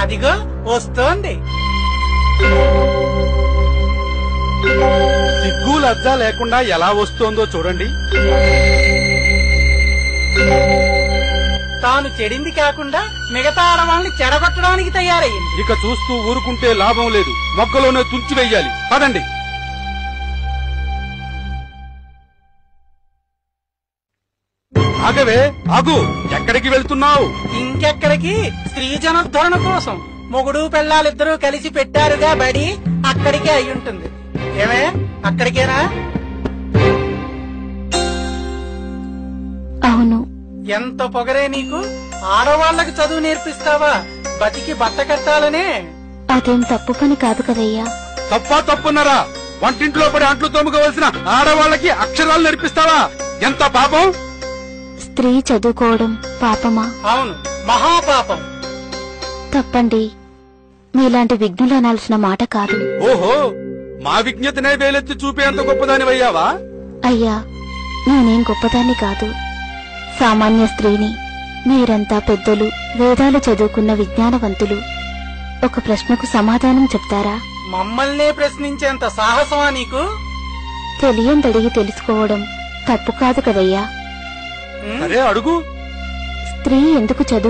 అదిగో వస్తోంది. సిగ్గు లజ్జ లేకుండా ఎలా వస్తోందో చూడండి. తాను చెడింది కాకుండా మిగతా ఆడవాళ్ళని చెడగొట్టడానికి తయారయ్యింది. ఇక చూస్తూ ఊరుకుంటే లాభం లేదు, మొక్కలోనే తుంచి వెయ్యాలి. పదండి. ఆగవే, ఆగు. ఎక్కడికి వెళ్తున్నావు? ఇంకెక్కడికి? స్త్రీ జనోద్ధరణ కోసం మొగుడు పెళ్ళాలిద్దరూ కలిసి పెట్టారుగా బడి, అక్కడికే అయ్యుంటుంది. ఏమే, అక్కడికేనా? అవును. ఎంత పొగరే నీకు! ఆడవాళ్లకు చదువు నేర్పిస్తావా? బతికి బట్ట కట్టాలనే. అదేం తప్పు పని కాదు కదయ్యా. తప్పా తప్పున్నారా? వంటింట్లో పడి అంట్లు తోముకోవలసిన ఆడవాళ్ళకి అక్షరాలు నేర్పిస్తావా? ఎంత పాపం! స్త్రీ చదువుకోవడం పాపమా? అవును, మహాపాపం. తప్పండి. మీలాంటి విఘ్నులు అనాల్సిన మాట కాదు. ఓహో, మా విజ్ఞతనే వేలెత్తి చూపేంత గొప్పదానివయ్యావా? అయ్యా, నేనేం గొప్పదాన్ని కాదు, సామాన్య స్త్రీని. మీరంతా పెద్దలు, వేదాలు చదువుకున్న విజ్ఞానవంతులు. ఒక ప్రశ్నకు సమాధానం చెప్తారా? మమ్మల్నే ప్రశ్నించేంత సాహసమా నీకు? తెలియందడిగి తెలుసుకోవడం తప్పు కాదు కదయ్యా. సరే, అడుగు. స్త్రీ ఎందుకు చదువు